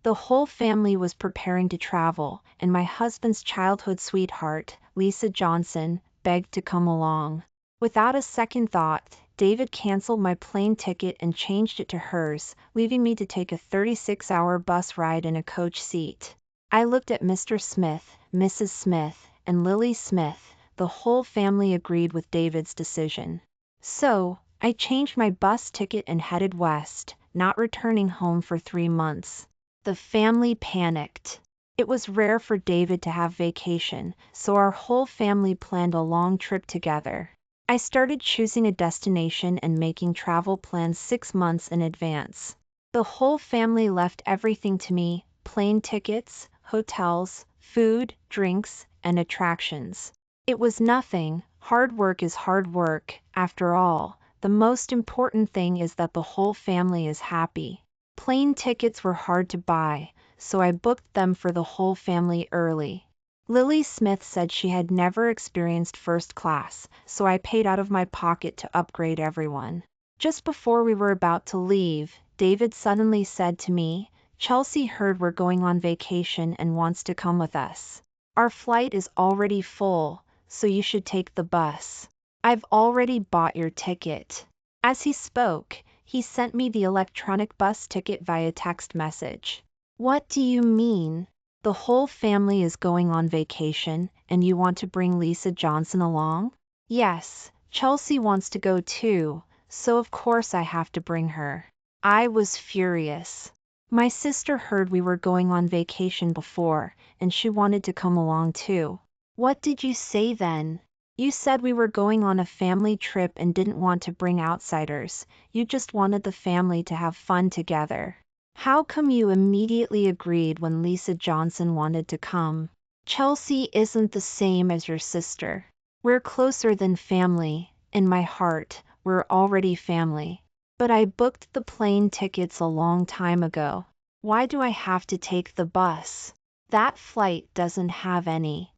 The whole family was preparing to travel, and my husband's childhood sweetheart, Lisa Johnson, begged to come along. Without a second thought, David canceled my plane ticket and changed it to hers, leaving me to take a 36-hour bus ride in a coach seat. I looked at Mr. Smith, Mrs. Smith, and Lily Smith. The whole family agreed with David's decision. So, I changed my bus ticket and headed west, not returning home for 3 months. The family panicked. It was rare for David to have vacation, so our whole family planned a long trip together. I started choosing a destination and making travel plans 6 months in advance. The whole family left everything to me: plane tickets, hotels, food, drinks, and attractions. It was nothing. Hard work is hard work, after all. The most important thing is that the whole family is happy. Plane tickets were hard to buy, so I booked them for the whole family early. Lily Smith said she had never experienced first class, so I paid out of my pocket to upgrade everyone. Just before we were about to leave, David suddenly said to me, "Chelsea heard we're going on vacation and wants to come with us. Our flight is already full, so you should take the bus. I've already bought your ticket." As he spoke, he sent me the electronic bus ticket via text message. "What do you mean? The whole family is going on vacation, and you want to bring Lisa Johnson along?" "Yes, Chelsea wants to go too, so of course I have to bring her." I was furious. My sister heard we were going on vacation before, and she wanted to come along too. "What did you say then?" "You said we were going on a family trip and didn't want to bring outsiders. You just wanted the family to have fun together. How come you immediately agreed when Lisa Johnson wanted to come?" "Chelsea isn't the same as your sister. We're closer than family. In my heart, we're already family. But I booked the plane tickets a long time ago. Why do I have to take the bus? That flight doesn't have any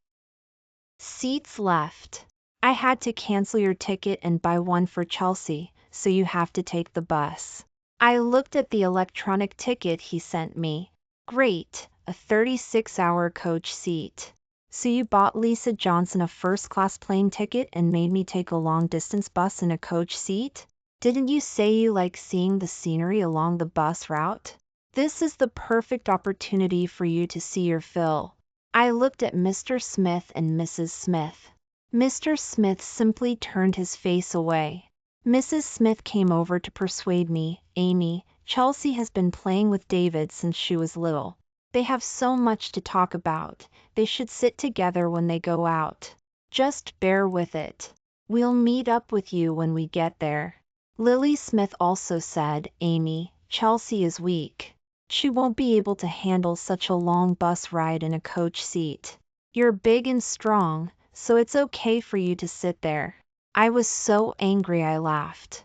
seats left. I had to cancel your ticket and buy one for Chelsea, so you have to take the bus." I looked at the electronic ticket he sent me. Great, a 36-hour coach seat. "So you bought Lisa Johnson a first-class plane ticket and made me take a long-distance bus in a coach seat? Didn't you say you like seeing the scenery along the bus route? This is the perfect opportunity for you to see your fill." I looked at Mr. Smith and Mrs. Smith. Mr. Smith simply turned his face away. Mrs. Smith came over to persuade me, "Amy, Chelsea has been playing with David since she was little. They have so much to talk about. They should sit together when they go out. Just bear with it. We'll meet up with you when we get there." Lily Smith also said, "Amy, Chelsea is weak. She won't be able to handle such a long bus ride in a coach seat. You're big and strong, so it's okay for you to sit there." I was so angry I laughed.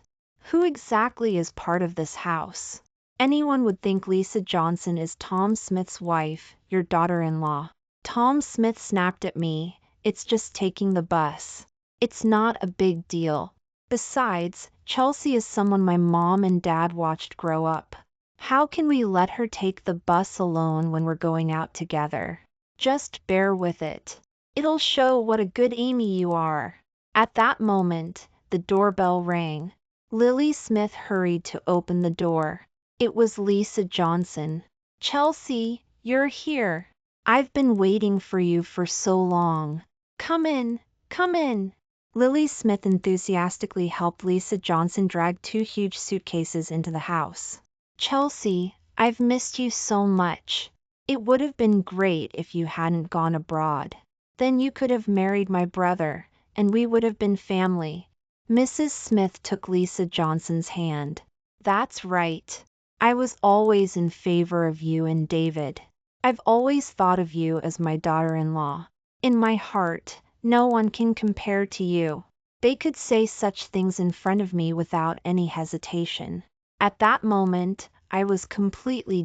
Who exactly is part of this house? Anyone would think Lisa Johnson is Tom Smith's wife, your daughter-in-law. Tom Smith snapped at me, "It's just taking the bus. It's not a big deal. Besides, Chelsea is someone my mom and dad watched grow up. How can we let her take the bus alone when we're going out together? Just bear with it. It'll show what a good Amy you are." At that moment, the doorbell rang. Lily Smith hurried to open the door. It was Lisa Johnson. "Chelsea, you're here. I've been waiting for you for so long. Come in, come in." Lily Smith enthusiastically helped Lisa Johnson drag 2 huge suitcases into the house. "Chelsea, I've missed you so much. It would have been great if you hadn't gone abroad. Then you could have married my brother, and we would have been family." Mrs. Smith took Lisa Johnson's hand. "That's right. I was always in favor of you and David. I've always thought of you as my daughter-in-law. In my heart, no one can compare to you." They could say such things in front of me without any hesitation. At that moment, I was completely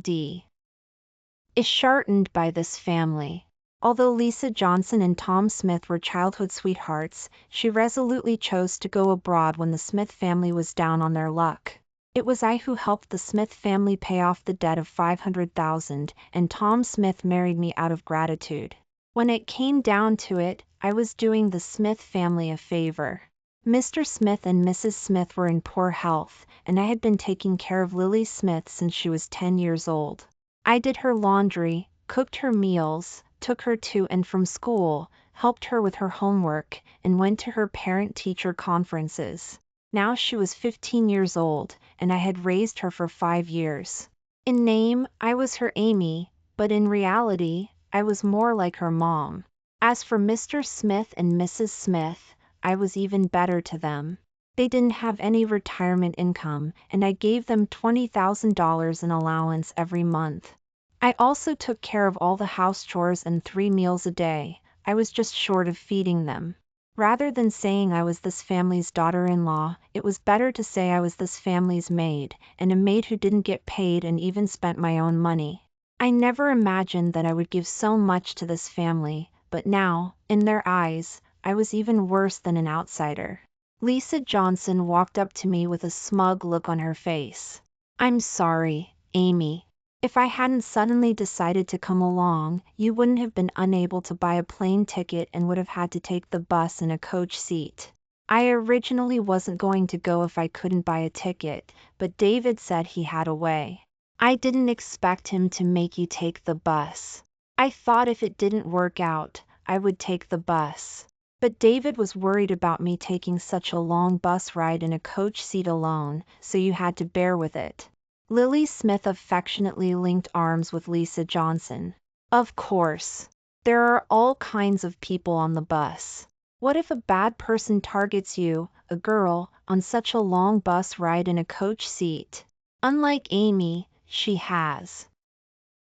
disheartened by this family. Although Lisa Johnson and Tom Smith were childhood sweethearts, she resolutely chose to go abroad when the Smith family was down on their luck. It was I who helped the Smith family pay off the debt of $500,000, and Tom Smith married me out of gratitude. When it came down to it, I was doing the Smith family a favor. Mr. Smith and Mrs. Smith were in poor health, and I had been taking care of Lily Smith since she was 10 years old. I did her laundry, cooked her meals, took her to and from school, helped her with her homework, and went to her parent-teacher conferences. Now she was 15 years old, and I had raised her for 5 years. In name, I was her Amy, but in reality, I was more like her mom. As for Mr. Smith and Mrs. Smith, I was even better to them. They didn't have any retirement income, and I gave them $20,000 in allowance every month. I also took care of all the house chores and 3 meals a day. I was just short of feeding them. Rather than saying I was this family's daughter-in-law, it was better to say I was this family's maid, and a maid who didn't get paid and even spent my own money. I never imagined that I would give so much to this family, but now, in their eyes, I was even worse than an outsider. Lisa Johnson walked up to me with a smug look on her face. "I'm sorry, Amy. If I hadn't suddenly decided to come along, you wouldn't have been unable to buy a plane ticket and would have had to take the bus in a coach seat. I originally wasn't going to go if I couldn't buy a ticket, but David said he had a way. I didn't expect him to make you take the bus. I thought if it didn't work out, I would take the bus. But David was worried about me taking such a long bus ride in a coach seat alone, so you had to bear with it." Lily Smith affectionately linked arms with Lisa Johnson. "Of course. There are all kinds of people on the bus. What if a bad person targets you, a girl, on such a long bus ride in a coach seat? Unlike Amy, she has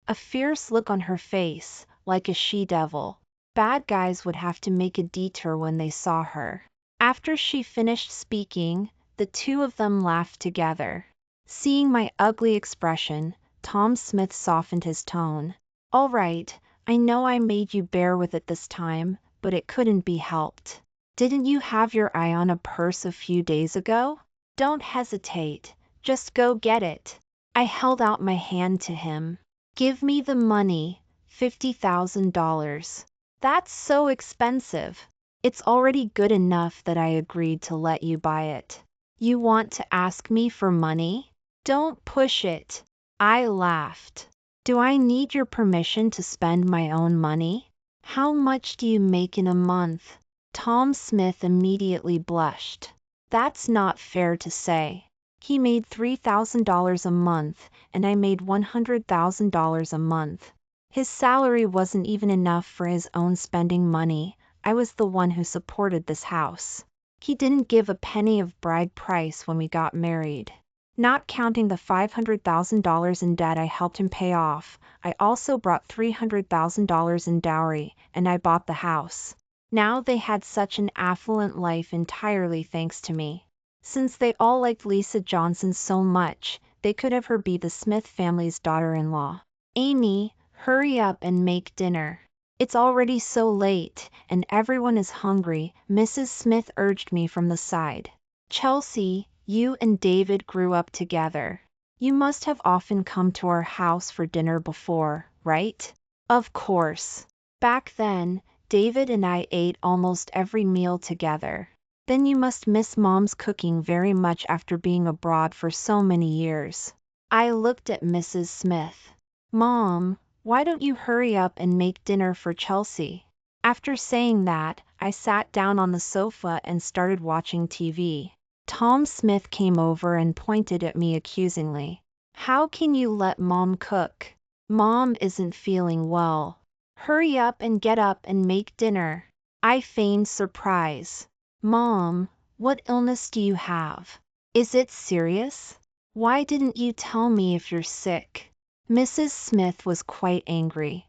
a fierce look on her face, like a she-devil. Bad guys would have to make a detour when they saw her." After she finished speaking, the two of them laughed together. Seeing my ugly expression, Tom Smith softened his tone. "All right, I know I made you bear with it this time, but it couldn't be helped. Didn't you have your eye on a purse a few days ago? Don't hesitate, just go get it." I held out my hand to him. "Give me the money, $50,000. That's so expensive. It's already good enough that I agreed to let you buy it. You want to ask me for money? Don't push it." I laughed. "Do I need your permission to spend my own money? How much do you make in a month?" Tom Smith immediately blushed. That's not fair to say. He made $3,000 a month, and I made $100,000 a month. His salary wasn't even enough for his own spending money. I was the one who supported this house. He didn't give a penny of bride price when we got married. Not counting the $500,000 in debt I helped him pay off, I also brought $300,000 in dowry, and I bought the house. Now they had such an affluent life entirely thanks to me. Since they all liked Lisa Johnson so much, they could have her be the Smith family's daughter-in-law. "Amy, hurry up and make dinner. It's already so late, and everyone is hungry," Mrs. Smith urged me from the side. "Chelsea, you and David grew up together. You must have often come to our house for dinner before, right?" "Of course. Back then, David and I ate almost every meal together." "Then you must miss Mom's cooking very much after being abroad for so many years." I looked at Mrs. Smith. "Mom, why don't you hurry up and make dinner for Chelsea?" After saying that, I sat down on the sofa and started watching TV. Tom Smith came over and pointed at me accusingly. "How can you let Mom cook? Mom isn't feeling well. Hurry up and make dinner." I feigned surprise. "Mom, what illness do you have? Is it serious? Why didn't you tell me if you're sick?" Mrs. Smith was quite angry.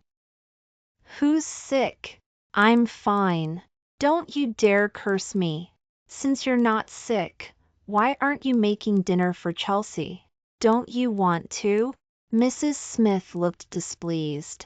"Who's sick? I'm fine. Don't you dare curse me. Since you're not sick, why aren't you making dinner for Chelsea? Don't you want to?" Mrs. Smith looked displeased.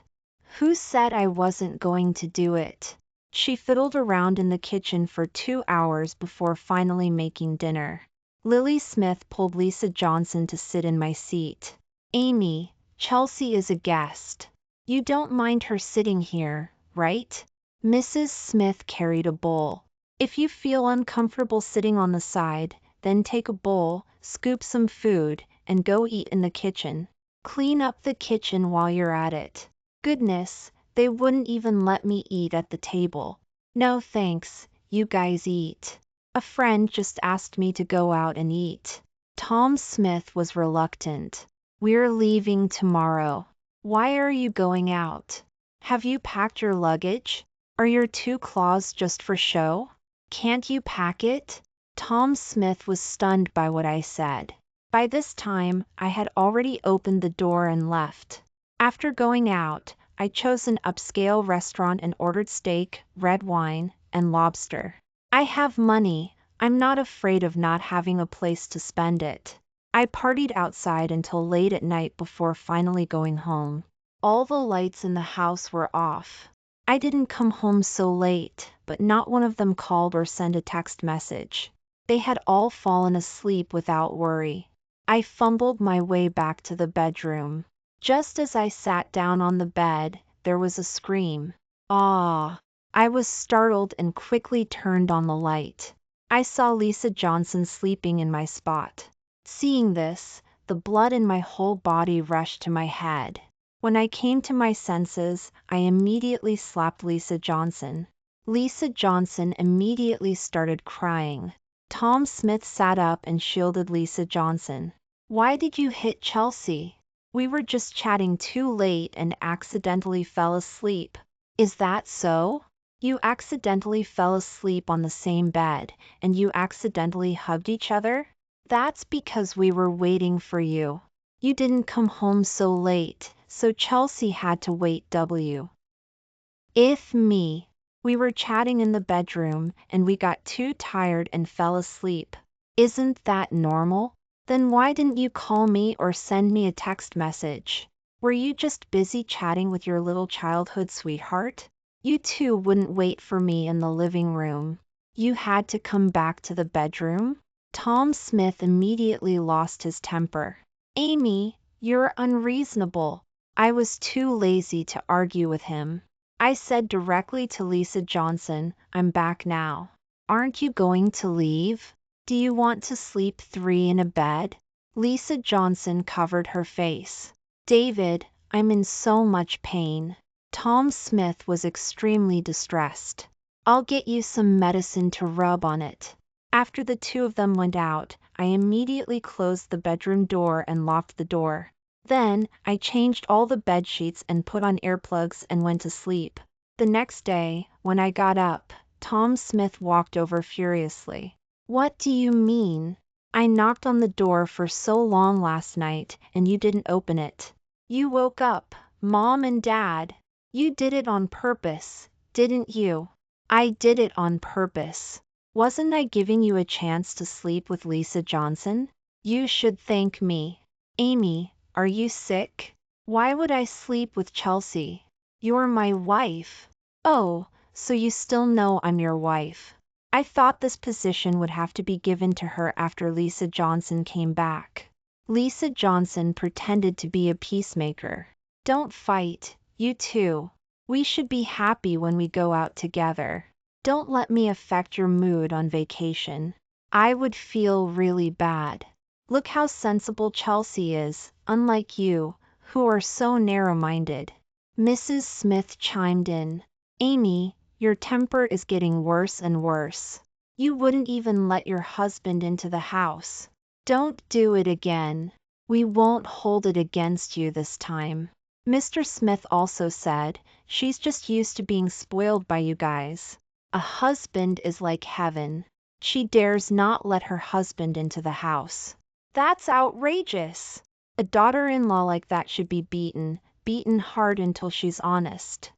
"Who said I wasn't going to do it?" She fiddled around in the kitchen for 2 hours before finally making dinner. Lily Smith pulled Lisa Johnson to sit in my seat. Amy, Chelsea is a guest. You don't mind her sitting here, right? Mrs. Smith carried a bowl. If you feel uncomfortable sitting on the side, then take a bowl, scoop some food, and go eat in the kitchen. Clean up the kitchen while you're at it. Goodness, they wouldn't even let me eat at the table. No thanks, you guys eat. A friend just asked me to go out and eat. Tom Smith was reluctant. We're leaving tomorrow. Why are you going out? Have you packed your luggage? Are your 2 claws just for show? Can't you pack it? Tom Smith was stunned by what I said. By this time, I had already opened the door and left. After going out, I chose an upscale restaurant and ordered steak, red wine, and lobster. I have money, I'm not afraid of not having a place to spend it. I partied outside until late at night before finally going home. All the lights in the house were off. I didn't come home so late, but not one of them called or sent a text message. They had all fallen asleep without worry. I fumbled my way back to the bedroom. Just as I sat down on the bed, there was a scream. Ah! I was startled and quickly turned on the light. I saw Lisa Johnson sleeping in my spot. Seeing this, the blood in my whole body rushed to my head. When I came to my senses, I immediately slapped Lisa Johnson. Lisa Johnson immediately started crying. Tom Smith sat up and shielded Lisa Johnson. Why did you hit Chelsea? We were just chatting too late and accidentally fell asleep. Is that so? You accidentally fell asleep on the same bed, and you accidentally hugged each other? That's because we were waiting for you. You didn't come home so late, so Chelsea had to wait. If me. We were chatting in the bedroom, and we got too tired and fell asleep. Isn't that normal? Then why didn't you call me or send me a text message? Were you just busy chatting with your little childhood sweetheart? You two wouldn't wait for me in the living room. You had to come back to the bedroom? Tom Smith immediately lost his temper. Amy, you're unreasonable. I was too lazy to argue with him. I said directly to Lisa Johnson, I'm back now. Aren't you going to leave? Do you want to sleep 3 in a bed? Lisa Johnson covered her face. David, I'm in so much pain. Tom Smith was extremely distressed. I'll get you some medicine to rub on it. After the 2 of them went out, I immediately closed the bedroom door and locked the door. Then, I changed all the bed sheets and put on earplugs and went to sleep. The next day, when I got up, Tom Smith walked over furiously. What do you mean? I knocked on the door for so long last night, and you didn't open it. You woke up, Mom and Dad. You did it on purpose, didn't you? I did it on purpose. Wasn't I giving you a chance to sleep with Lisa Johnson? You should thank me. Amy, are you sick? Why would I sleep with Chelsea? You're my wife. Oh, so you still know I'm your wife. I thought this position would have to be given to her after Lisa Johnson came back. Lisa Johnson pretended to be a peacemaker. Don't fight, you two. We should be happy when we go out together. Don't let me affect your mood on vacation. I would feel really bad. Look how sensible Chelsea is, unlike you, who are so narrow-minded. Mrs. Smith chimed in. Amy, your temper is getting worse and worse. You wouldn't even let your husband into the house. Don't do it again. We won't hold it against you this time. Mr. Smith also said, she's just used to being spoiled by you guys. A husband is like heaven. She dares not let her husband into the house. That's outrageous. A daughter-in-law like that should be beaten hard until she's honest.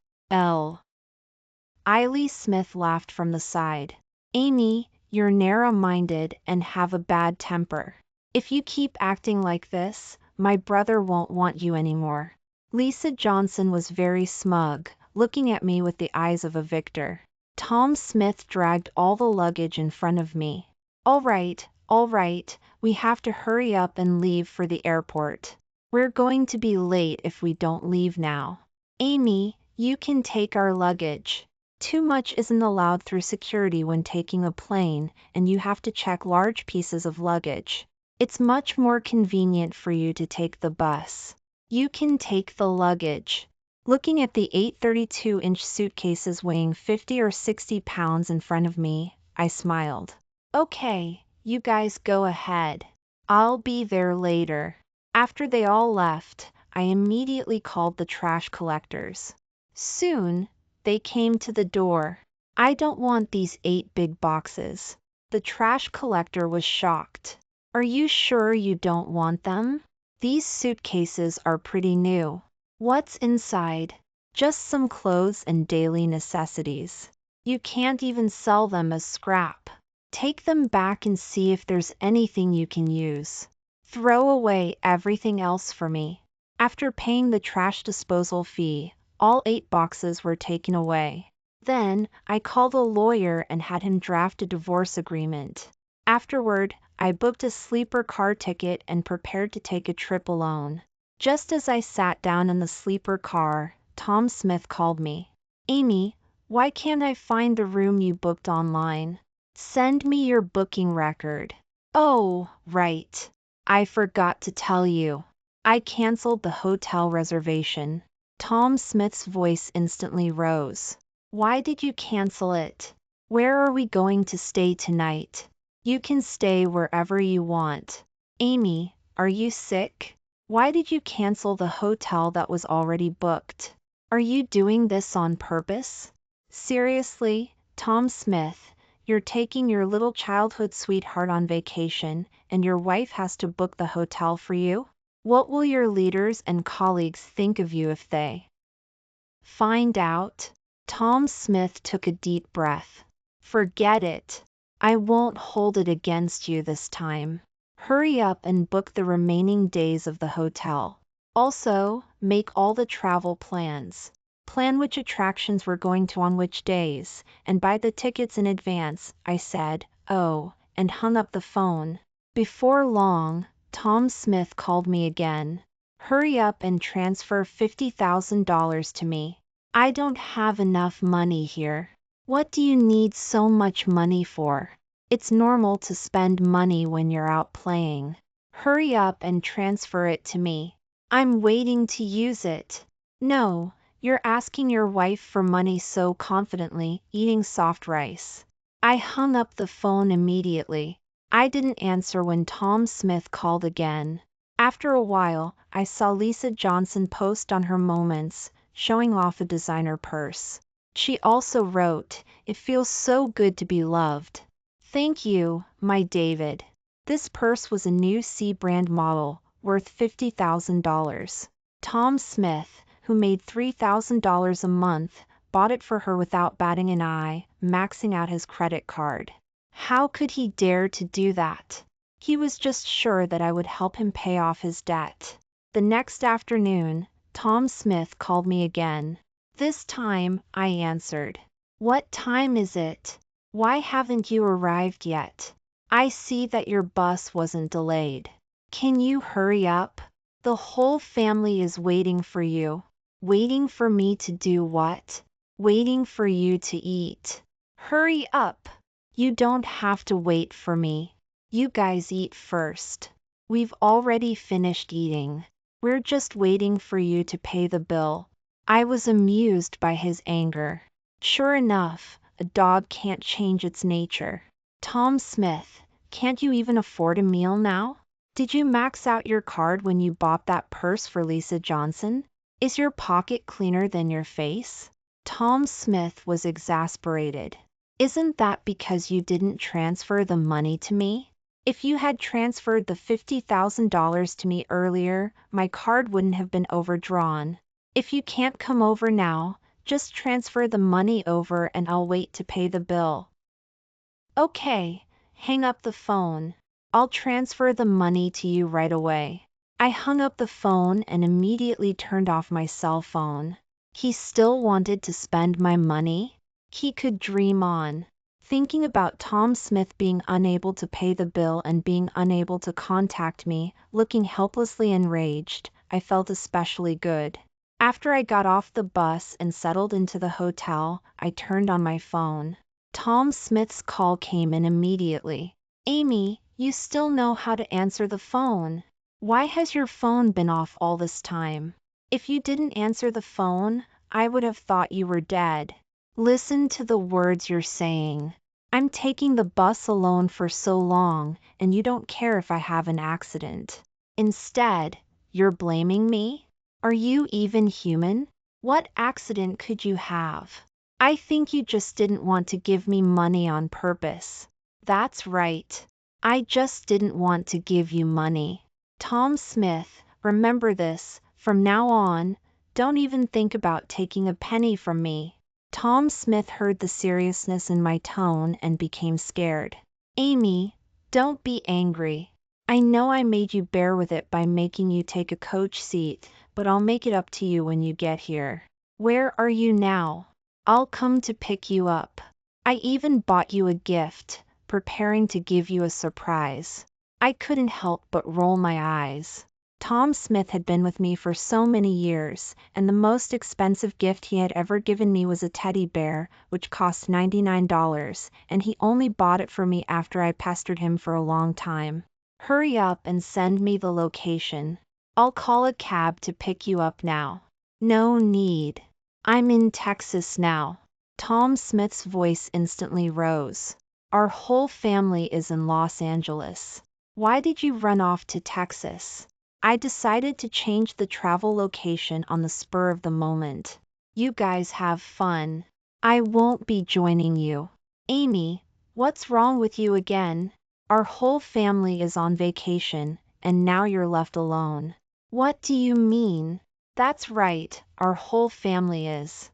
Eileen Smith laughed from the side. Amy, you're narrow-minded and have a bad temper. If you keep acting like this, my brother won't want you anymore. Lisa Johnson was very smug, looking at me with the eyes of a victor. Tom Smith dragged all the luggage in front of me. All right, All right, we have to hurry up and leave for the airport. We're going to be late if we don't leave now. Amy, you can take our luggage. Too much isn't allowed through security when taking a plane, and you have to check large pieces of luggage. It's much more convenient for you to take the bus. You can take the luggage. Looking at the 832-inch suitcases weighing 50 or 60 pounds in front of me, I smiled. Okay, you guys go ahead. I'll be there later. After they all left, I immediately called the trash collectors. Soon, they came to the door. I don't want these 8 big boxes. The trash collector was shocked. Are you sure you don't want them? These suitcases are pretty new. What's inside? Just some clothes and daily necessities. You can't even sell them as scrap. Take them back and see if there's anything you can use. Throw away everything else for me. After paying the trash disposal fee, all 8 boxes were taken away. Then, I called a lawyer and had him draft a divorce agreement. Afterward, I booked a sleeper car ticket and prepared to take a trip alone. Just as I sat down in the sleeper car, Tom Smith called me. Amy, why can't I find the room you booked online? Send me your booking record. Oh, right. I forgot to tell you. I canceled the hotel reservation. Tom Smith's voice instantly rose. Why did you cancel it? Where are we going to stay tonight? You can stay wherever you want. Amy, are you sick? Why did you cancel the hotel that was already booked? Are you doing this on purpose? Seriously, Tom Smith, you're taking your little childhood sweetheart on vacation, and your wife has to book the hotel for you? What will your leaders and colleagues think of you if they find out? Tom Smith took a deep breath. Forget it. I won't hold it against you this time. Hurry up and book the remaining days of the hotel. Also, make all the travel plans. Plan which attractions we're going to on which days, and buy the tickets in advance, I said, and hung up the phone. Before long, Tom Smith called me again. Hurry up and transfer $50,000 to me. I don't have enough money here. What do you need so much money for? It's normal to spend money when you're out playing. Hurry up and transfer it to me. I'm waiting to use it. No, you're asking your wife for money so confidently, eating soft rice. I hung up the phone immediately. I didn't answer when Tom Smith called again. After a while, I saw Lisa Johnson post on her Moments, showing off a designer purse. She also wrote, "It feels so good to be loved. Thank you, my David." This purse was a new C-brand model, worth $50,000. Tom Smith, who made $3,000 a month, bought it for her without batting an eye, maxing out his credit card. How could he dare to do that? He was just sure that I would help him pay off his debt. The next afternoon, Tom Smith called me again. This time, I answered. What time is it? Why haven't you arrived yet? I see that your bus wasn't delayed. Can you hurry up? The whole family is waiting for you. Waiting for me to do what? Waiting for you to eat. Hurry up! You don't have to wait for me. You guys eat first. We've already finished eating. We're just waiting for you to pay the bill. I was amused by his anger. Sure enough, a dog can't change its nature. Tom Smith, can't you even afford a meal now? Did you max out your card when you bought that purse for Lisa Johnson? Is your pocket cleaner than your face? Tom Smith was exasperated. Isn't that because you didn't transfer the money to me? If you had transferred the $50,000 to me earlier, my card wouldn't have been overdrawn. If you can't come over now, just transfer the money over and I'll wait to pay the bill. Okay, hang up the phone. I'll transfer the money to you right away. I hung up the phone and immediately turned off my cell phone. He still wanted to spend my money? He could dream on. Thinking about Tom Smith being unable to pay the bill and being unable to contact me, looking helplessly enraged, I felt especially good. After I got off the bus and settled into the hotel, I turned on my phone. Tom Smith's call came in immediately. Amy, you still know how to answer the phone. Why has your phone been off all this time? If you didn't answer the phone, I would have thought you were dead. Listen to the words you're saying. I'm taking the bus alone for so long, and you don't care if I have an accident. Instead, you're blaming me? Are you even human? What accident could you have? I think you just didn't want to give me money on purpose. That's right. I just didn't want to give you money. Tom Smith, remember this, from now on, don't even think about taking a penny from me. Tom Smith heard the seriousness in my tone and became scared. Amy, don't be angry. I know I made you bear with it by making you take a coach seat, but I'll make it up to you when you get here. Where are you now? I'll come to pick you up. I even bought you a gift, preparing to give you a surprise. I couldn't help but roll my eyes. Tom Smith had been with me for so many years, and the most expensive gift he had ever given me was a teddy bear, which cost $99, and he only bought it for me after I pestered him for a long time. Hurry up and send me the location. I'll call a cab to pick you up now. No need. I'm in Texas now. Tom Smith's voice instantly rose. Our whole family is in Los Angeles. Why did you run off to Texas? I decided to change the travel location on the spur of the moment. You guys have fun. I won't be joining you. Amy, what's wrong with you again? Our whole family is on vacation, and now you're left alone. What do you mean? That's right, our whole family is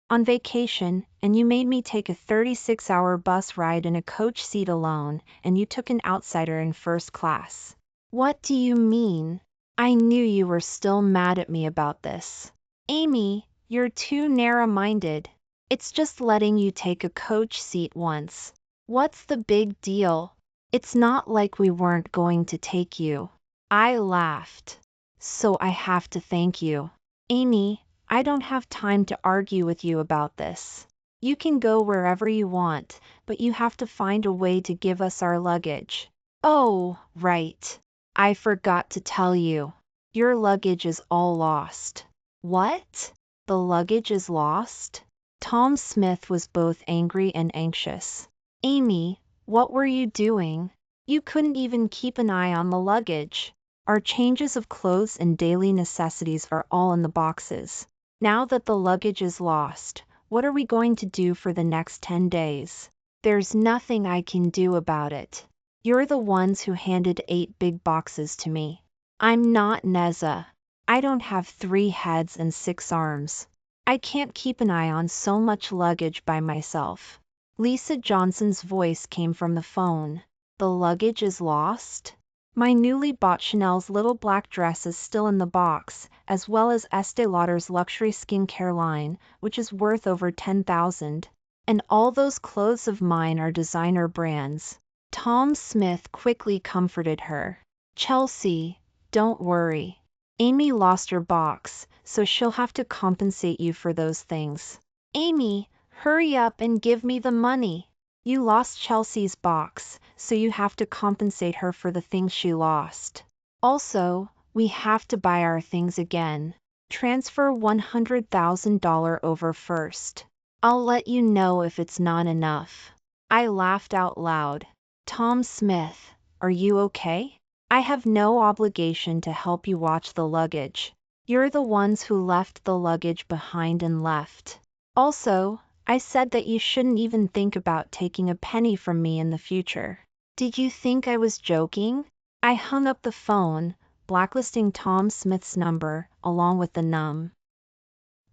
on vacation, and you made me take a 36-hour bus ride in a coach seat alone, and you took an outsider in first class. What do you mean? I knew you were still mad at me about this. Amy, you're too narrow-minded. It's just letting you take a coach seat once. What's the big deal? It's not like we weren't going to take you. I laughed. So I have to thank you. Amy, I don't have time to argue with you about this. You can go wherever you want, but you have to find a way to give us our luggage. Oh, right. I forgot to tell you. Your luggage is all lost. What? The luggage is lost? Tom Smith was both angry and anxious. Amy, what were you doing? You couldn't even keep an eye on the luggage. Our changes of clothes and daily necessities are all in the boxes. Now that the luggage is lost, what are we going to do for the next 10 days? There's nothing I can do about it. You're the ones who handed 8 big boxes to me. I'm not Neza. I don't have 3 heads and 6 arms. I can't keep an eye on so much luggage by myself. Lisa Johnson's voice came from the phone. The luggage is lost? My newly bought Chanel's little black dress is still in the box, as well as Estee Lauder's luxury skincare line, which is worth over $10,000. And all those clothes of mine are designer brands. Tom Smith quickly comforted her. Chelsea, don't worry. Amy lost her box, so she'll have to compensate you for those things. Amy, hurry up and give me the money. You lost Chelsea's box, so you have to compensate her for the things she lost. Also, we have to buy our things again. Transfer $100,000 over first. I'll let you know if it's not enough. I laughed out loud. Tom Smith, are you okay? I have no obligation to help you watch the luggage. You're the ones who left the luggage behind and left. Also, I said that you shouldn't even think about taking a penny from me in the future. Did you think I was joking? I hung up the phone, blacklisting Tom Smith's number, along with the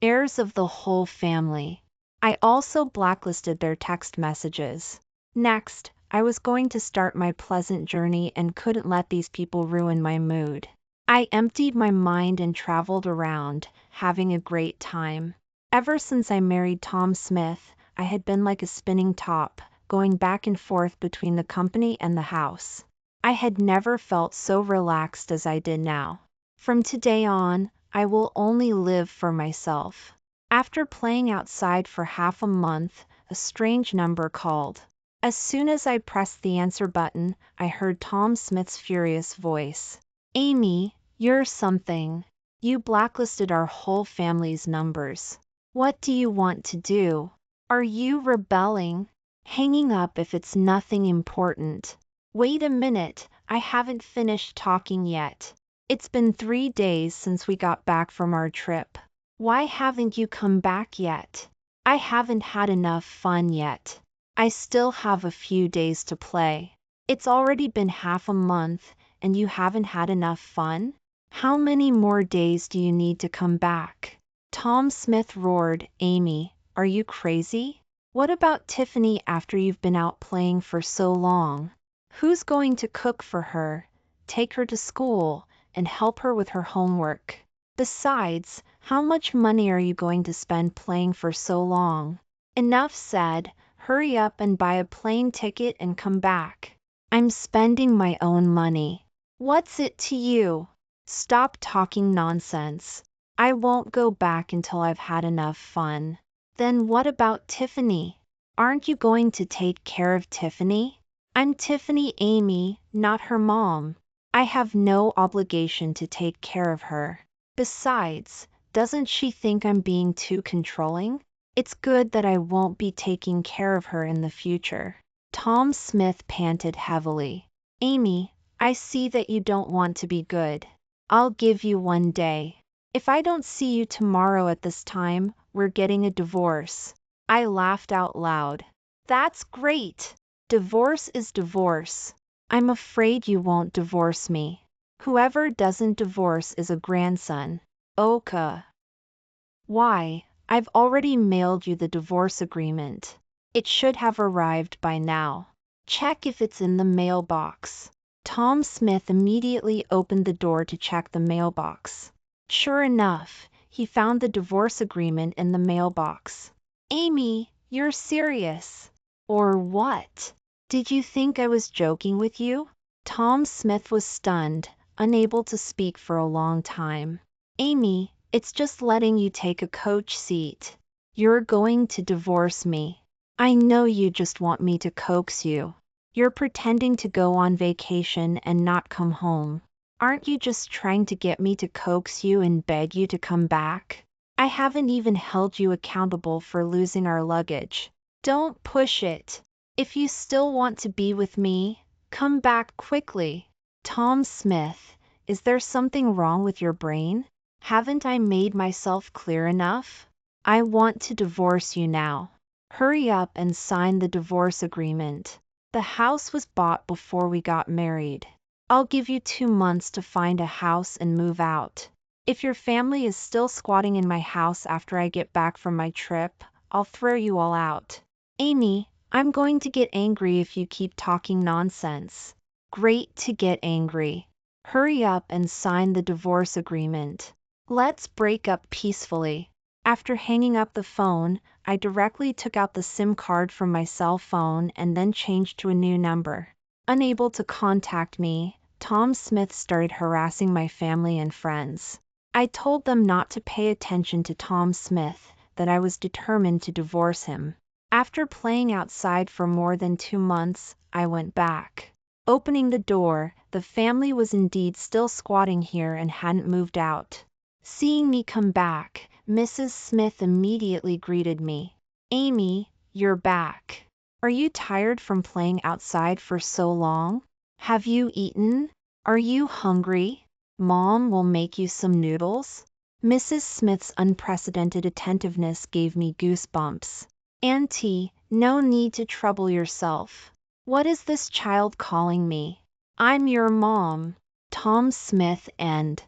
heirs of the whole family. I also blacklisted their text messages. Next, I was going to start my pleasant journey and couldn't let these people ruin my mood. I emptied my mind and traveled around, having a great time. Ever since I married Tom Smith, I had been like a spinning top, going back and forth between the company and the house. I had never felt so relaxed as I did now. From today on, I will only live for myself. After playing outside for half a month, a strange number called. As soon as I pressed the answer button, I heard Tom Smith's furious voice. "Amy, you're something. You blacklisted our whole family's numbers. What do you want to do? Are you rebelling? Hanging up if it's nothing important." Wait a minute, I haven't finished talking yet. It's been 3 days since we got back from our trip. Why haven't you come back yet? I haven't had enough fun yet. I still have a few days to play. It's already been half a month, and you haven't had enough fun? How many more days do you need to come back? Tom Smith roared. "Amy, are you crazy? What about Tiffany after you've been out playing for so long? Who's going to cook for her, take her to school, and help her with her homework? Besides, how much money are you going to spend playing for so long? Enough said. Hurry up and buy a plane ticket and come back. I'm spending my own money. What's it to you? Stop talking nonsense. I won't go back until I've had enough fun." "Then what about Tiffany? Aren't you going to take care of Tiffany?" "I'm Tiffany, Amy, not her mom. I have no obligation to take care of her. Besides, doesn't she think I'm being too controlling? It's good that I won't be taking care of her in the future." Tom Smith panted heavily. "Amy, I see that you don't want to be good. I'll give you 1 day. If I don't see you tomorrow at this time, we're getting a divorce." I laughed out loud. "That's great. Divorce is divorce. I'm afraid you won't divorce me. Whoever doesn't divorce is a grandson." "Okay. Why, I've already mailed you the divorce agreement. It should have arrived by now. Check if it's in the mailbox." Tom Smith immediately opened the door to check the mailbox. Sure enough, he found the divorce agreement in the mailbox. "Amy, you're serious. Or what? Did you think I was joking with you?" Tom Smith was stunned, unable to speak for a long time. "Amy, it's just letting you take a coach seat. You're going to divorce me. I know you just want me to coax you. You're pretending to go on vacation and not come home. Aren't you just trying to get me to coax you and beg you to come back? I haven't even held you accountable for losing our luggage. Don't push it. If you still want to be with me, come back quickly." Tom Smith, is there something wrong with your brain? Haven't I made myself clear enough? I want to divorce you now. Hurry up and sign the divorce agreement. The house was bought before we got married. I'll give you 2 months to find a house and move out. If your family is still squatting in my house after I get back from my trip, I'll throw you all out. Amy, I'm going to get angry if you keep talking nonsense. Great to get angry. Hurry up and sign the divorce agreement. Let's break up peacefully." After hanging up the phone, I directly took out the SIM card from my cell phone and then changed to a new number. Unable to contact me, Tom Smith started harassing my family and friends. I told them not to pay attention to Tom Smith, that I was determined to divorce him. After playing outside for more than 2 months, I went back. Opening the door, the family was indeed still squatting here and hadn't moved out. Seeing me come back, Mrs. Smith immediately greeted me. "Amy, you're back. Are you tired from playing outside for so long? Have you eaten? Are you hungry? Mom will make you some noodles." Mrs. Smith's unprecedented attentiveness gave me goosebumps. "Auntie, no need to trouble yourself. What is this child calling me? I'm your mom. Tom Smith and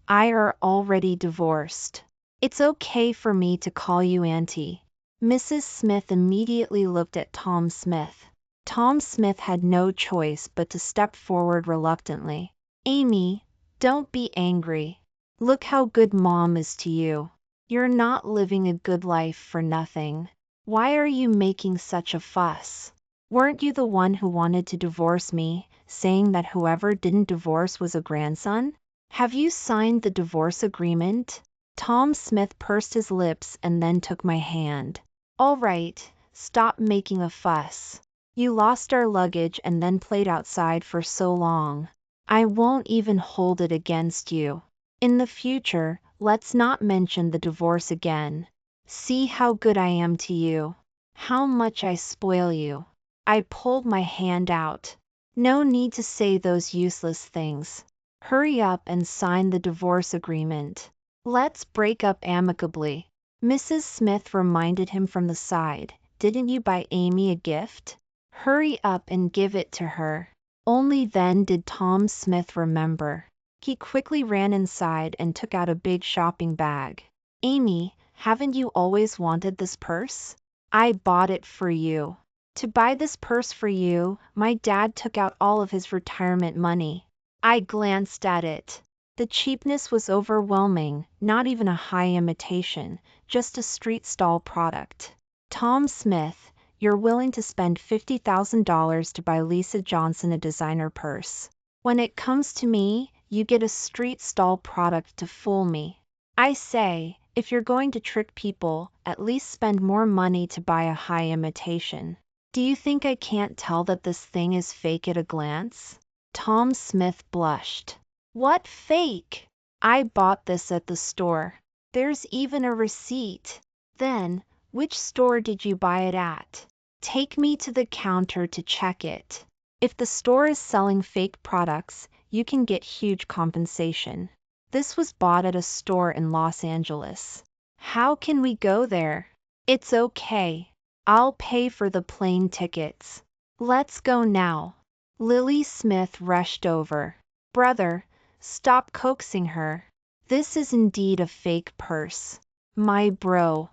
I are already divorced. It's okay for me to call you Auntie." Mrs. Smith immediately looked at Tom Smith. Tom Smith had no choice but to step forward reluctantly. "Amy, don't be angry. Look how good Mom is to you. You're not living a good life for nothing. Why are you making such a fuss? Weren't you the one who wanted to divorce me, saying that whoever didn't divorce was a grandson? Have you signed the divorce agreement? Tom Smith pursed his lips and then took my hand. All right, stop making a fuss. You lost our luggage and then played outside for so long. I won't even hold it against you. In the future, let's not mention the divorce again. See how good I am to you. How much I spoil you. I pulled my hand out. No need to say those useless things. Hurry up and sign the divorce agreement. Let's break up amicably. Mrs. Smith reminded him from the side. Didn't you buy Amy a gift? Hurry up and give it to her. Only then did Tom Smith remember. He quickly ran inside and took out a big shopping bag. Amy, haven't you always wanted this purse? I bought it for you. To buy this purse for you, my dad took out all of his retirement money. I glanced at it. The cheapness was overwhelming, not even a high imitation, just a street stall product. Tom Smith, you're willing to spend $50,000 to buy Lisa Johnson a designer purse. When it comes to me, you get a street stall product to fool me. I say, if you're going to trick people, at least spend more money to buy a high imitation. Do you think I can't tell that this thing is fake at a glance? Tom Smith blushed. What fake? I bought this at the store. There's even a receipt. Then, which store did you buy it at? Take me to the counter to check it. If the store is selling fake products, you can get huge compensation. This was bought at a store in Los Angeles. How can we go there? It's okay. I'll pay for the plane tickets. Let's go now. Lily Smith rushed over. Brother, stop coaxing her. This is indeed a fake purse. My bro.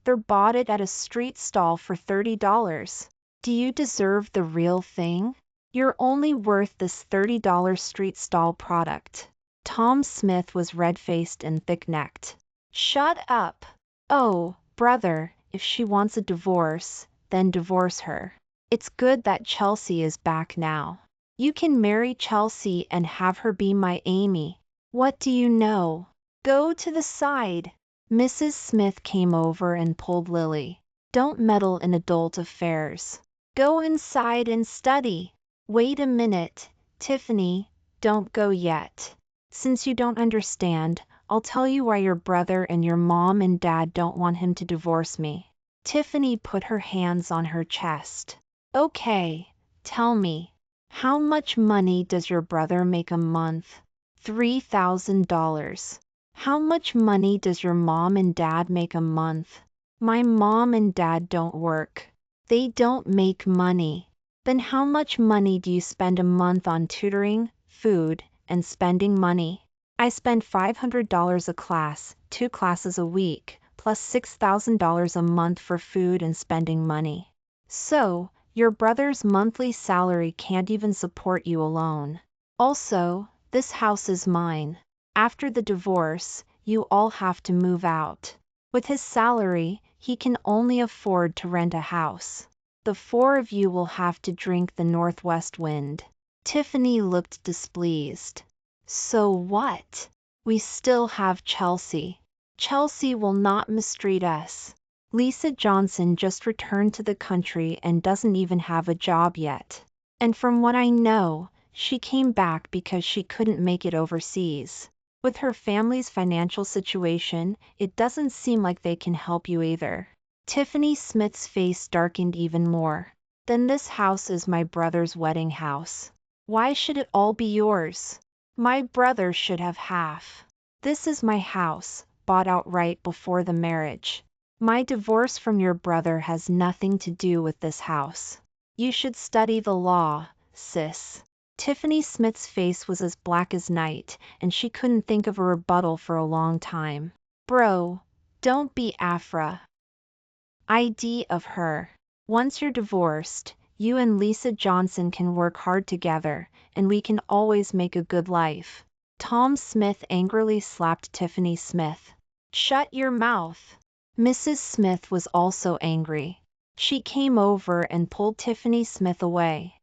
They bought it at a street stall for $30. Do you deserve the real thing? You're only worth this $30 street stall product. Tom Smith was red-faced and thick-necked. Shut up. Oh, brother, if she wants a divorce, then divorce her. It's good that Chelsea is back now. You can marry Chelsea and have her be my Amy. What do you know? Go to the side. Mrs. Smith came over and pulled Lily. Don't meddle in adult affairs. Go inside and study. Wait a minute, Tiffany, don't go yet. Since you don't understand, I'll tell you why your brother and your mom and dad don't want him to divorce me. Tiffany put her hands on her chest. Okay, tell me. How much money does your brother make a month? $3,000. How much money does your mom and dad make a month? My mom and dad don't work. They don't make money. Then how much money do you spend a month on tutoring, food, and spending money? I spend $500 a class, 2 classes a week, plus $6,000 a month for food and spending money. So, your brother's monthly salary can't even support you alone. Also, this house is mine. After the divorce, you all have to move out. With his salary, he can only afford to rent a house. The 4 of you will have to drink the northwest wind. Tiffany looked displeased. So what? We still have Chelsea. Chelsea will not mistreat us. Lisa Johnson just returned to the country and doesn't even have a job yet. And from what I know, she came back because she couldn't make it overseas. With her family's financial situation, it doesn't seem like they can help you either. Tiffany Smith's face darkened even more. Then this house is my brother's wedding house. Why should it all be yours? My brother should have half. This is my house, bought outright before the marriage. My divorce from your brother has nothing to do with this house. You should study the law, sis. Tiffany Smith's face was as black as night, and she couldn't think of a rebuttal for a long time. Bro, don't be Afra. ID of her. Once you're divorced, you and Lisa Johnson can work hard together, and we can always make a good life. Tom Smith angrily slapped Tiffany Smith. Shut your mouth. Mrs. Smith was also angry. She came over and pulled Tiffany Smith away.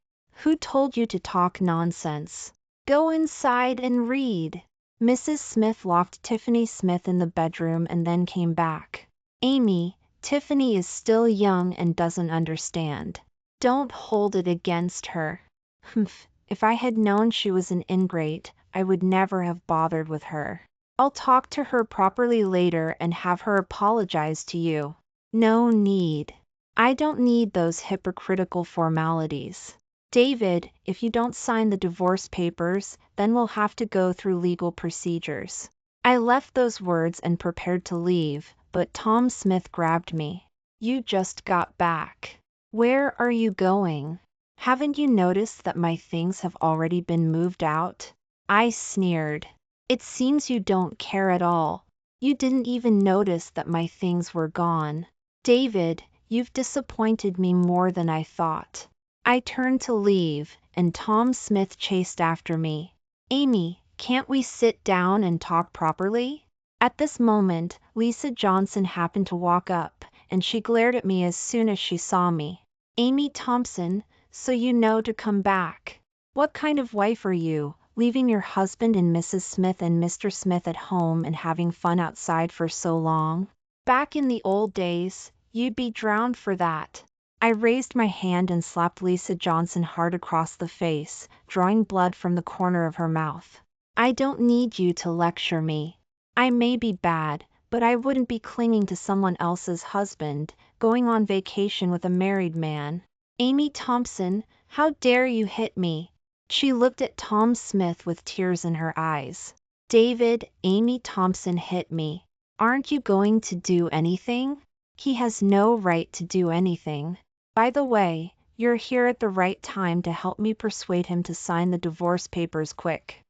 Who told you to talk nonsense? Go inside and read. Mrs. Smith locked Tiffany Smith in the bedroom and then came back. Amy, Tiffany is still young and doesn't understand. Don't hold it against her. Humph, if I had known she was an ingrate, I would never have bothered with her. I'll talk to her properly later and have her apologize to you. No need. I don't need those hypocritical formalities. David, if you don't sign the divorce papers, then we'll have to go through legal procedures. I left those words and prepared to leave, but Tom Smith grabbed me. You just got back. Where are you going? Haven't you noticed that my things have already been moved out? I sneered. It seems you don't care at all. You didn't even notice that my things were gone. David, you've disappointed me more than I thought. I turned to leave, and Tom Smith chased after me. Amy, can't we sit down and talk properly? At this moment, Lisa Johnson happened to walk up, and she glared at me as soon as she saw me. Amy Thompson, so you know to come back. What kind of wife are you, leaving your husband and Mrs. Smith and Mr. Smith at home and having fun outside for so long? Back in the old days, you'd be drowned for that. I raised my hand and slapped Lisa Johnson hard across the face, drawing blood from the corner of her mouth. I don't need you to lecture me. I may be bad, but I wouldn't be clinging to someone else's husband, going on vacation with a married man. Amy Thompson, how dare you hit me? She looked at Tom Smith with tears in her eyes. David, Amy Thompson hit me. Aren't you going to do anything? He has no right to do anything. By the way, you're here at the right time to help me persuade him to sign the divorce papers quick.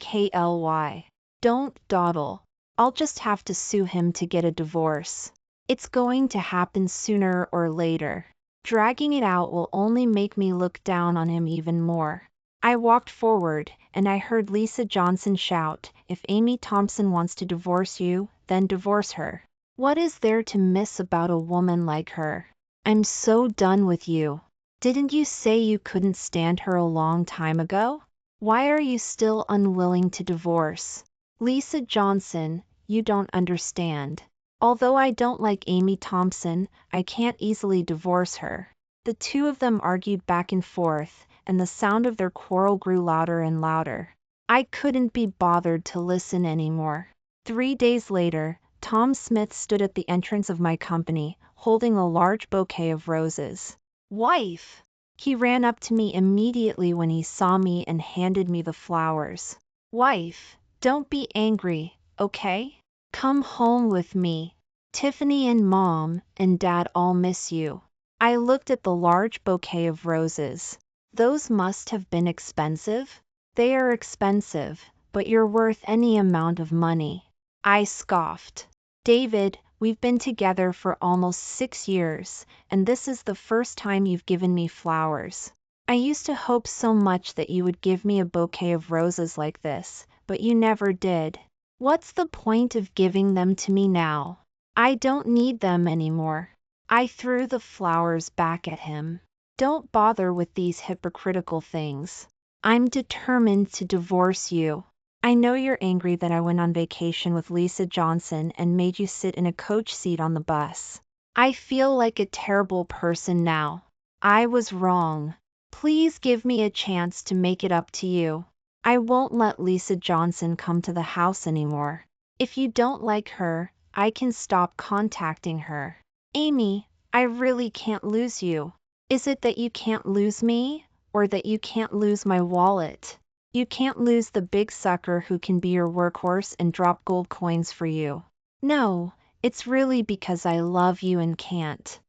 KLY. Don't dawdle. I'll just have to sue him to get a divorce. It's going to happen sooner or later. Dragging it out will only make me look down on him even more. I walked forward, and I heard Lisa Johnson shout, if Amy Thompson wants to divorce you, then divorce her. What is there to miss about a woman like her? I'm so done with you. Didn't you say you couldn't stand her a long time ago? Why are you still unwilling to divorce? Lisa Johnson, you don't understand. Although I don't like Amy Thompson, I can't easily divorce her. The two of them argued back and forth, and the sound of their quarrel grew louder and louder. I couldn't be bothered to listen anymore. 3 days later, Tom Smith stood at the entrance of my company, holding a large bouquet of roses. Wife! He ran up to me immediately when he saw me and handed me the flowers. Wife, don't be angry, okay? Come home with me. Tiffany and Mom and Dad all miss you. I looked at the large bouquet of roses. Those must have been expensive? They are expensive, but you're worth any amount of money. I scoffed. David, we've been together for almost 6 years, and this is the first time you've given me flowers. I used to hope so much that you would give me a bouquet of roses like this, but you never did. What's the point of giving them to me now? I don't need them anymore. I threw the flowers back at him. Don't bother with these hypocritical things. I'm determined to divorce you. I know you're angry that I went on vacation with Lisa Johnson and made you sit in a coach seat on the bus. I feel like a terrible person now. I was wrong. Please give me a chance to make it up to you. I won't let Lisa Johnson come to the house anymore. If you don't like her, I can stop contacting her. Amy, I really can't lose you. Is it that you can't lose me, or that you can't lose my wallet? You can't lose the big sucker who can be your workhorse and drop gold coins for you. No, it's really because I love you and can't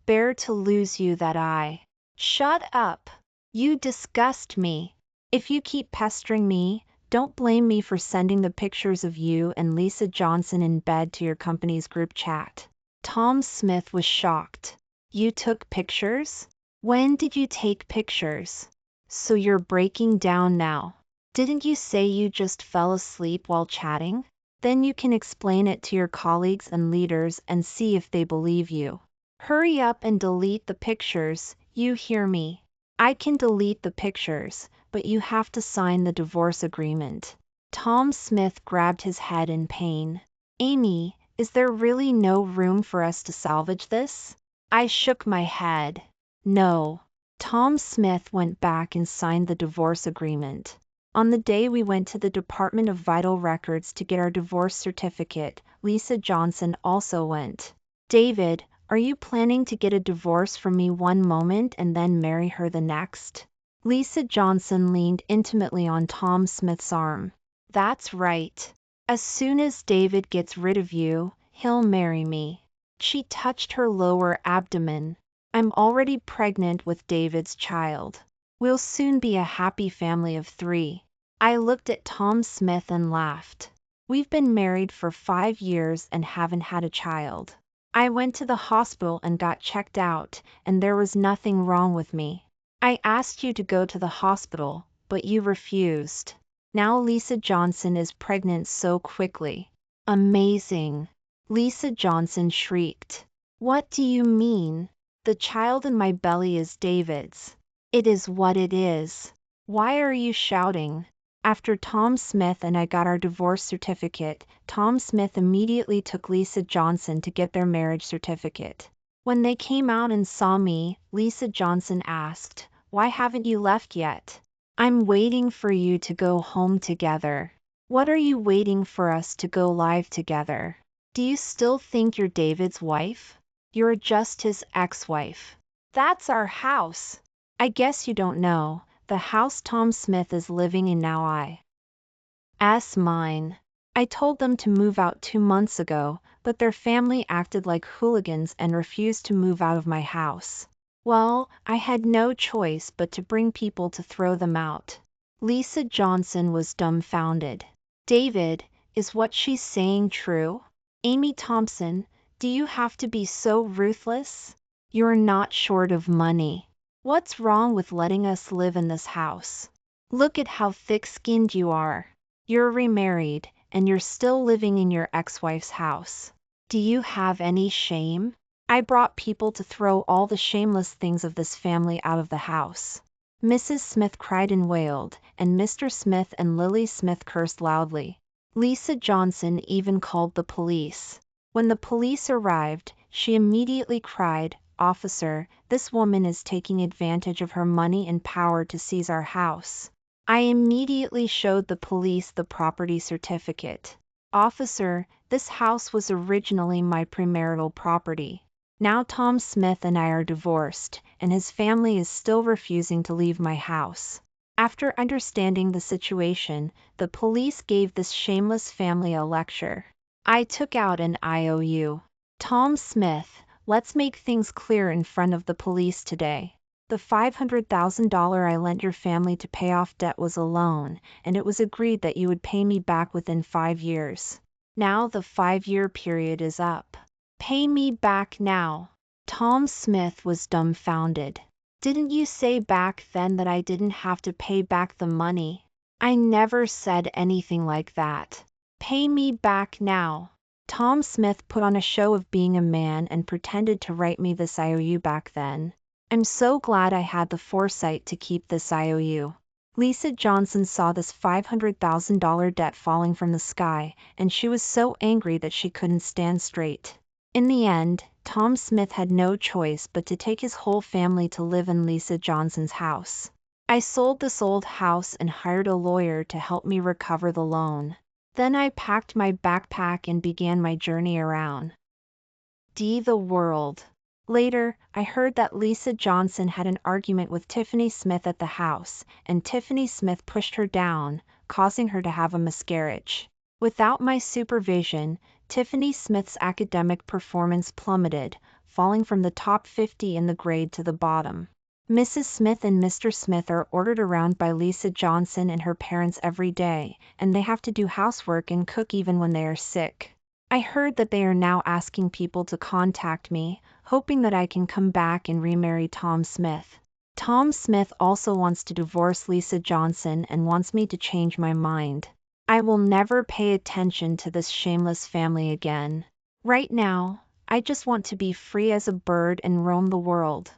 bear to lose you that I... Shut up. You disgust me. If you keep pestering me, don't blame me for sending the pictures of you and Lisa Johnson in bed to your company's group chat. Tom Smith was shocked. You took pictures? When did you take pictures? So you're breaking down now. Didn't you say you just fell asleep while chatting? Then you can explain it to your colleagues and leaders and see if they believe you. Hurry up and delete the pictures, you hear me? I can delete the pictures, but you have to sign the divorce agreement. Tom Smith grabbed his head in pain. Amy, is there really no room for us to salvage this? I shook my head. No. Tom Smith went back and signed the divorce agreement. On the day we went to the Department of Vital Records to get our divorce certificate, Lisa Johnson also went. David, are you planning to get a divorce from me one moment and then marry her the next? Lisa Johnson leaned intimately on Tom Smith's arm. That's right. As soon as David gets rid of you, he'll marry me. She touched her lower abdomen. I'm already pregnant with David's child. We'll soon be a happy family of 3. I looked at Tom Smith and laughed. We've been married for 5 years and haven't had a child. I went to the hospital and got checked out, and there was nothing wrong with me. I asked you to go to the hospital, but you refused. Now Lisa Johnson is pregnant so quickly. Amazing. Lisa Johnson shrieked. What do you mean? The child in my belly is David's. It is what it is. Why are you shouting? After Tom Smith and I got our divorce certificate, Tom Smith immediately took Lisa Johnson to get their marriage certificate. When they came out and saw me, Lisa Johnson asked, "Why haven't you left yet?" "I'm waiting for you to go home together." "What are you waiting for us to go live together? Do you still think you're David's wife? You're just his ex-wife." "That's our house." "I guess you don't know. The house Tom Smith is living in now is mine. I told them to move out 2 months ago, but their family acted like hooligans and refused to move out of my house. Well, I had no choice but to bring people to throw them out." Lisa Johnson was dumbfounded. David, is what she's saying true? Amy Thompson, do you have to be so ruthless? You're not short of money. What's wrong with letting us live in this house? Look at how thick-skinned you are. You're remarried, and you're still living in your ex-wife's house. Do you have any shame? I brought people to throw all the shameless things of this family out of the house. Mrs. Smith cried and wailed, and Mr. Smith and Lily Smith cursed loudly. Lisa Johnson even called the police. When the police arrived, she immediately cried, "Officer, this woman is taking advantage of her money and power to seize our house." I immediately showed the police the property certificate. "Officer, this house was originally my premarital property. Now Tom Smith and I are divorced, and his family is still refusing to leave my house." After understanding the situation, the police gave this shameless family a lecture. I took out an IOU. "Tom Smith, let's make things clear in front of the police today. The $500,000 I lent your family to pay off debt was a loan, and it was agreed that you would pay me back within 5 years. Now the 5-year period is up. Pay me back now." Tom Smith was dumbfounded. "Didn't you say back then that I didn't have to pay back the money?" "I never said anything like that. Pay me back now." Tom Smith put on a show of being a man and pretended to write me this IOU back then. I'm so glad I had the foresight to keep this IOU. Lisa Johnson saw this $500,000 debt falling from the sky, and she was so angry that she couldn't stand straight. In the end, Tom Smith had no choice but to take his whole family to live in Lisa Johnson's house. I sold this old house and hired a lawyer to help me recover the loan. Then I packed my backpack and began my journey around the world. Later, I heard that Lisa Johnson had an argument with Tiffany Smith at the house, and Tiffany Smith pushed her down, causing her to have a miscarriage. Without my supervision, Tiffany Smith's academic performance plummeted, falling from the top 50 in the grade to the bottom. Mrs. Smith and Mr. Smith are ordered around by Lisa Johnson and her parents every day, and they have to do housework and cook even when they are sick. I heard that they are now asking people to contact me, hoping that I can come back and remarry Tom Smith. Tom Smith also wants to divorce Lisa Johnson and wants me to change my mind. I will never pay attention to this shameless family again. Right now, I just want to be free as a bird and roam the world.